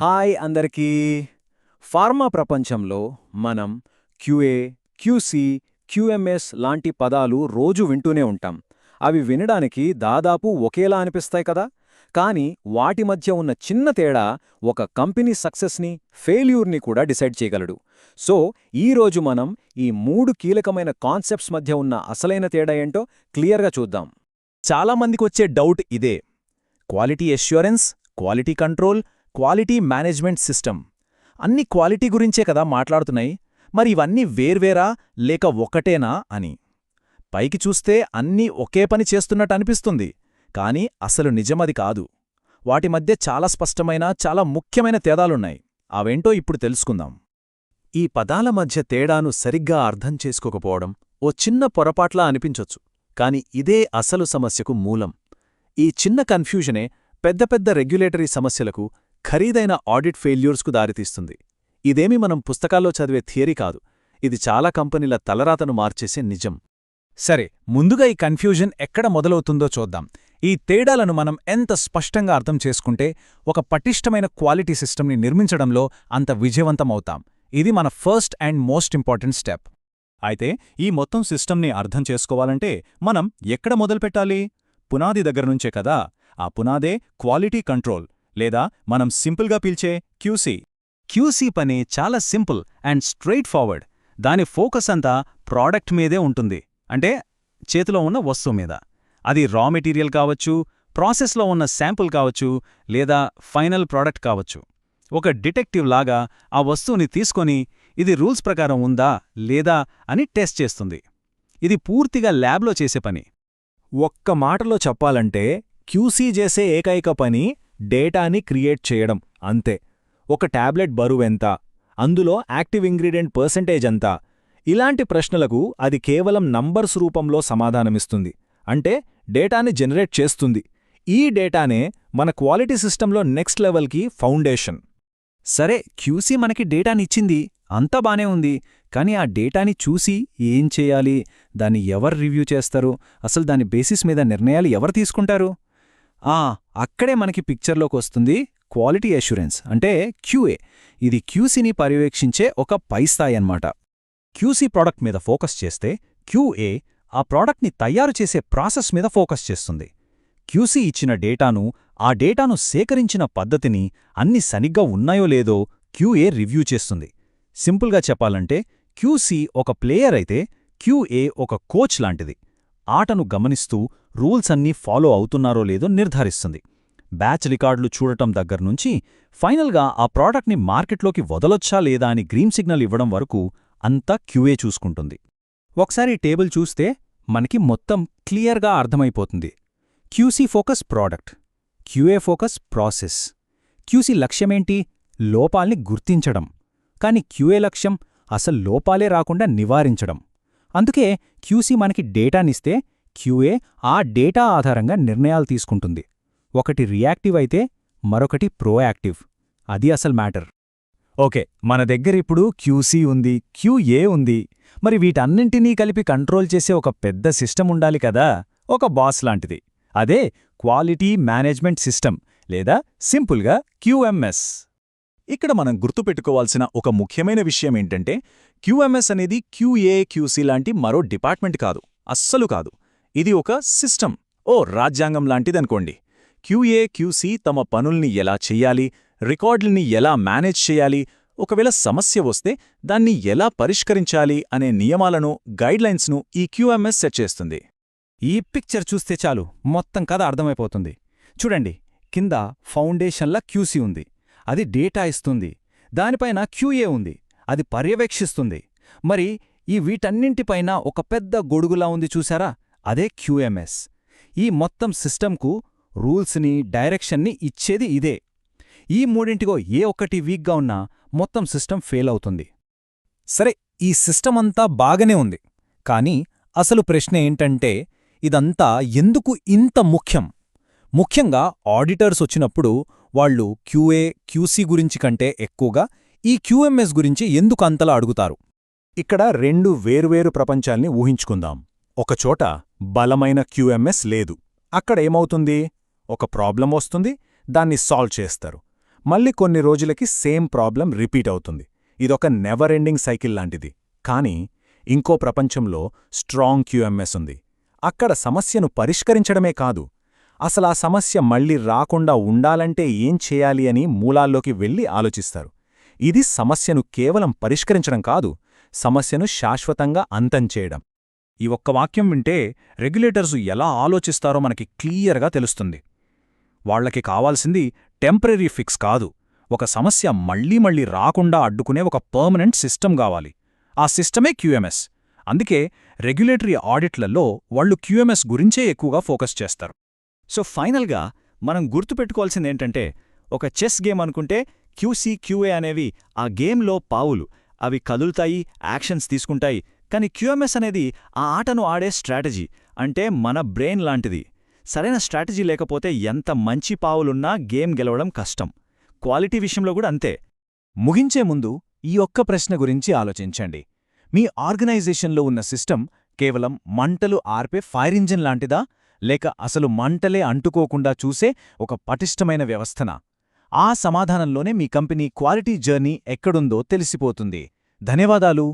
Hi అందరికీ. Pharma ప్రపంచంలో మనం క్యూఏ, క్యూసీ, క్యూఎంఎస్ లాంటి పదాలు రోజు వింటూనే ఉంటాం. అవి వినడానికి దాదాపు ఒకేలా అనిపిస్తాయి కదా. కానీ వాటి మధ్య ఉన్న చిన్న తేడా ఒక కంపెనీ సక్సెస్ని, ఫెయిల్యూర్ని కూడా డిసైడ్ చేయగలడు. సో ఈరోజు మనం ఈ మూడు కీలకమైన కాన్సెప్ట్స్ మధ్య ఉన్న అసలైన తేడా ఏంటో క్లియర్గా చూద్దాం. చాలామందికొచ్చే డౌట్ ఇదే. Quality assurance, quality control, quality management system అన్ని క్వాలిటీ గురించే కదా మాట్లాడుతున్నాయి. మరి ఇవన్నీ వేర్వేరా లేక ఒకటేనా అని. పైకి చూస్తే అన్నీ ఒకే పని చేస్తున్నట్టు అనిపిస్తుంది, కానీ అసలు నిజమది కాదు. వాటి మధ్య చాలా స్పష్టమైన, చాలా ముఖ్యమైన తేడాలున్నాయి. అవేంటో ఇప్పుడు తెలుసుకుందాం. ఈ పదాల మధ్య తేడాను సరిగ్గా అర్థం చేసుకోకపోవడం ఓ చిన్న పొరపాట్లా అనిపించొచ్చు, కాని ఇదే అసలు సమస్యకు మూలం. ఈ చిన్న కన్ఫ్యూజనే పెద్ద పెద్ద రెగ్యులేటరీ సమస్యలకు, ఖరీదైన ఆడిట్ ఫెయిల్యూర్స్కు దారితీస్తుంది. ఇదేమి మనం పుస్తకాల్లో చదివే థియరీ కాదు, ఇది చాలా కంపెనీల తలరాతను మార్చేసే నిజం. సరే, ముందుగా ఈ కన్ఫ్యూజన్ ఎక్కడ మొదలవుతుందో చూద్దాం. ఈ తేడాలను మనం ఎంత స్పష్టంగా అర్థం చేసుకుంటే ఒక పటిష్టమైన క్వాలిటీ సిస్టమ్ని నిర్మించడంలో అంత విజయవంతమవుతాం. ఇది మన first and most important step. అయితే ఈ మొత్తం సిస్టమ్ని అర్థం చేసుకోవాలంటే మనం ఎక్కడ మొదలుపెట్టాలి? పునాది దగ్గరనుంచే కదా. ఆ పునాదే క్వాలిటీ కంట్రోల్, లేదా మనం సింపుల్గా పిలిచే క్యూసీ. క్యూసీ పని చాలా సింపుల్ అండ్ స్ట్రెయిట్ ఫార్వర్డ్. దాని ఫోకస్ అంతా ప్రోడక్ట్ మీదే ఉంటుంది, అంటే చేతిలో ఉన్న వస్తువు మీద. అది రా మెటీరియల్ కావచ్చు, ప్రాసెస్లో ఉన్న శాంపుల్ కావచ్చు, లేదా ఫైనల్ ప్రోడక్ట్ కావచ్చు. ఒక డిటెక్టివ్ లాగా ఆ వస్తువుని తీసుకొని ఇది రూల్స్ ప్రకారం ఉందా లేదా అని టెస్ట్ చేస్తుంది. ఇది పూర్తిగా ల్యాబ్లో చేసే పని. ఒక్క మాటలో చెప్పాలంటే క్యూసీ చేసే ఏకైక పని డేటాని క్రియేట్ చేయడం, అంతే. ఒక టాబ్లెట్ బరువెంత, అందులో యాక్టివ్ ఇంగ్రీడియంట్ పర్సెంటేజ్ ఎంత, ఇలాంటి ప్రశ్నలకు అది కేవలం నంబర్స్ రూపంలో సమాధానమిస్తుంది. అంటే డేటాని జనరేట్ చేస్తుంది. ఈ డేటానే మన క్వాలిటీ సిస్టంలో నెక్స్ట్ లెవెల్కి ఫౌండేషన్. సరే, క్యూసీ మనకి డేటానిచ్చింది, అంతా బానే ఉంది. కానీ ఆ డేటాని చూసి ఏం చేయాలి, దాన్ని ఎవరు రివ్యూ చేస్తారు, అసలు దాని బేసిస్ మీద నిర్ణయాలు ఎవరు తీసుకుంటారు? అక్కడే మనకి పిక్చర్లోకి వస్తుంది క్వాలిటీ అష్యూరెన్స్, అంటే క్యూఏ. ఇది క్యూసీని పర్యవేక్షించే ఒక పై స్థాయి అన్నమాట. క్యూసీ ప్రాడక్ట్ మీద ఫోకస్ చేస్తే క్యూఏ ఆ ప్రాడక్ట్ని తయారు చేసే ప్రాసెస్ మీద ఫోకస్ చేస్తుంది. క్యూసీ ఇచ్చిన డేటాను, ఆ డేటాను సేకరించిన పద్ధతిని, అన్ని సరిగ్గా ఉన్నాయో లేదో క్యూఏ రివ్యూ చేస్తుంది. సింపుల్గా చెప్పాలంటే క్యూసీ ఒక ప్లేయర్ అయితే క్యూఏ ఒక కోచ్ లాంటిది. ఆటను గమనిస్తూ రూల్స్ అన్నీ ఫాలో అవుతున్నారో లేదో నిర్ధారిస్తుంది. బ్యాచ్ రికార్డులు చూడటం దగ్గర్నుంచి ఫైనల్గా ఆ ప్రాడక్ట్ని మార్కెట్లోకి వదలొచ్చా లేదా అని గ్రీన్ సిగ్నల్ ఇవ్వడం వరకు అంతా క్యూఏ చూసుకుంటుంది. ఒకసారి టేబుల్ చూస్తే మనకి మొత్తం క్లియర్గా అర్థమైపోతుంది. QC focus product, QA focus process. QC లక్ష్యమేంటి? లోపాల్ని గుర్తించడం. కాని క్యూఏ లక్ష్యం అసలు లోపాలే రాకుండా నివారించడం. అందుకే క్యూసీ మనకి డేటానిస్తే క్యూఏ ఆ డేటా ఆధారంగా నిర్ణయాలు తీసుకుంటుంది. ఒకటి రియాక్టివ్ అయితే మరొకటి ప్రోయాక్టివ్. అది అసలు మ్యాటర్. ఓకే, మన దగ్గరిప్పుడు క్యూసీ ఉంది, క్యూఏ ఉంది. మరి వీటన్నింటినీ కలిపి కంట్రోల్ చేసే ఒక పెద్ద సిస్టమ్ ఉండాలి కదా, ఒక బాస్ లాంటిది. అదే క్వాలిటీ మేనేజ్మెంట్ సిస్టమ్, లేదా సింపుల్గా క్యూఎంఎస్. ఇక్కడ మనం గుర్తుపెట్టుకోవాల్సిన ఒక ముఖ్యమైన విషయమేంటంటే క్యూఎంఎస్ అనేది క్యూఏ, క్యూసీ లాంటి మరో డిపార్ట్మెంట్ కాదు, అస్సలు కాదు. ఇది ఒక సిస్టమ్, రాజ్యాంగం లాంటిదనుకోండి. క్యూఏ, క్యూసీ తమ పనుల్ని ఎలా చెయ్యాలి, రికార్డుల్ని ఎలా మేనేజ్ చేయాలి, ఒకవేళ సమస్య వస్తే దాన్ని ఎలా పరిష్కరించాలి అనే నియమాలను, గైడ్లైన్స్ను ఈ క్యూఎంఎస్ సెట్ చేస్తుంది. ఈ పిక్చర్ చూస్తే చాలు మొత్తం కథ అర్థమైపోతుంది. చూడండి, కింద ఫౌండేషన్లా క్యూసీ ఉంది, అది డేటా ఇస్తుంది. దానిపైన క్యూఏ ఉంది, అది పర్యవేక్షిస్తుంది. మరి ఈ వీటన్నింటిపైన ఒక పెద్ద గొడుగులా ఉంది చూసారా, అదే క్యూఎంఎస్. ఈ మొత్తం సిస్టమ్కు రూల్స్ని, డైరెక్షన్ని ఇచ్చేది ఇదే. ఈ మూడింటిగో ఏ ఒక్కటి వీక్గా ఉన్నా మొత్తం సిస్టమ్ ఫెయిల్ అవుతుంది. సరే, ఈ సిస్టమ్ అంతా బాగానే ఉంది. కానీ అసలు ప్రశ్న ఏంటంటే ఇదంతా ఎందుకు ఇంత ముఖ్యం? ముఖ్యంగా ఆడిటర్స్ వచ్చినప్పుడు వాళ్ళు క్యూఏ, క్యూసీ గురించి కంటే ఎక్కువగా ఈ క్యూఎంఎస్ గురించి ఎందుకు అంతలా అడుగుతారు? ఇక్కడ రెండు వేర్వేరు ప్రపంచాల్ని ఊహించుకుందాం. ఒకచోట బలమైన క్యూఎంఎస్ లేదు. అక్కడ ఏమవుతుంది? ఒక ప్రాబ్లం వస్తుంది, దాన్ని సాల్వ్ చేస్తారు. మళ్ళీ కొన్ని రోజులకి సేమ్ ప్రాబ్లం రిపీట్ అవుతుంది. ఇదొక నెవర్ ఎండింగ్ సైకిల్ లాంటిది. కానీ ఇంకో ప్రపంచంలో స్ట్రాంగ్ క్యూఎంఎస్ ఉంది. అక్కడ సమస్యను పరిష్కరించడమే కాదు, అసలా సమస్య మళ్ళీ రాకుండా ఉండాలంటే ఏం చేయాలి అని మూలాల్లోకి వెళ్లి ఆలోచిస్తారు. ఇది సమస్యను కేవలం పరిష్కరించడం కాదు, సమస్యను శాశ్వతంగా అంతం చేయడం. ఈ ఒక్క వాక్యం వింటే రెగ్యులేటర్సు ఎలా ఆలోచిస్తారో మనకి క్లియర్గా తెలుస్తుంది. వాళ్లకి కావాల్సింది టెంపరరీ ఫిక్స్ కాదు, ఒక సమస్య మళ్లీ మళ్లీ రాకుండా అడ్డుకునే ఒక పర్మనెంట్ సిస్టమ్ కావాలి. ఆ సిస్టమే క్యూఎంఎస్. అందుకే రెగ్యులేటరీ ఆడిట్లలో వాళ్లు క్యూఎంఎస్ గురించే ఎక్కువగా ఫోకస్ చేస్తారు. సో ఫైనల్గా మనం గుర్తుపెట్టుకోవాల్సిందేంటంటే, ఒక చెస్ గేమ్ అనుకుంటే క్యూసీ, క్యూఏ అనేవి ఆ గేమ్లో పావులు. అవి కదులుతాయి, యాక్షన్స్ తీసుకుంటాయి. కానీ క్యూఎంఎస్ అనేది ఆ ఆటను ఆడే స్ట్రాటజీ, అంటే మన బ్రెయిన్ లాంటిది. సరైన స్ట్రాటజీ లేకపోతే ఎంత మంచి పావులున్నా గేమ్ గెలవడం కష్టం. క్వాలిటీ విషయంలో కూడా అంతే. ముగించే ముందు ఈ ఒక్క ప్రశ్న గురించి ఆలోచించండి. మీ ఆర్గనైజేషన్లో ఉన్న సిస్టమ్ కేవలం మంటలు ఆర్పే ఫైర్ ఇంజిన్ లాంటిదా, లేక అసలు మంటలే అంటుకోకుండా చూసే ఒక పటిష్టమైన వ్యవస్థనా? ఆ సమాధానంలోనే మీ కంపెనీ క్వాలిటీ జర్నీ ఎక్కడుందో తెలిసిపోతుంది. ధన్యవాదాలు.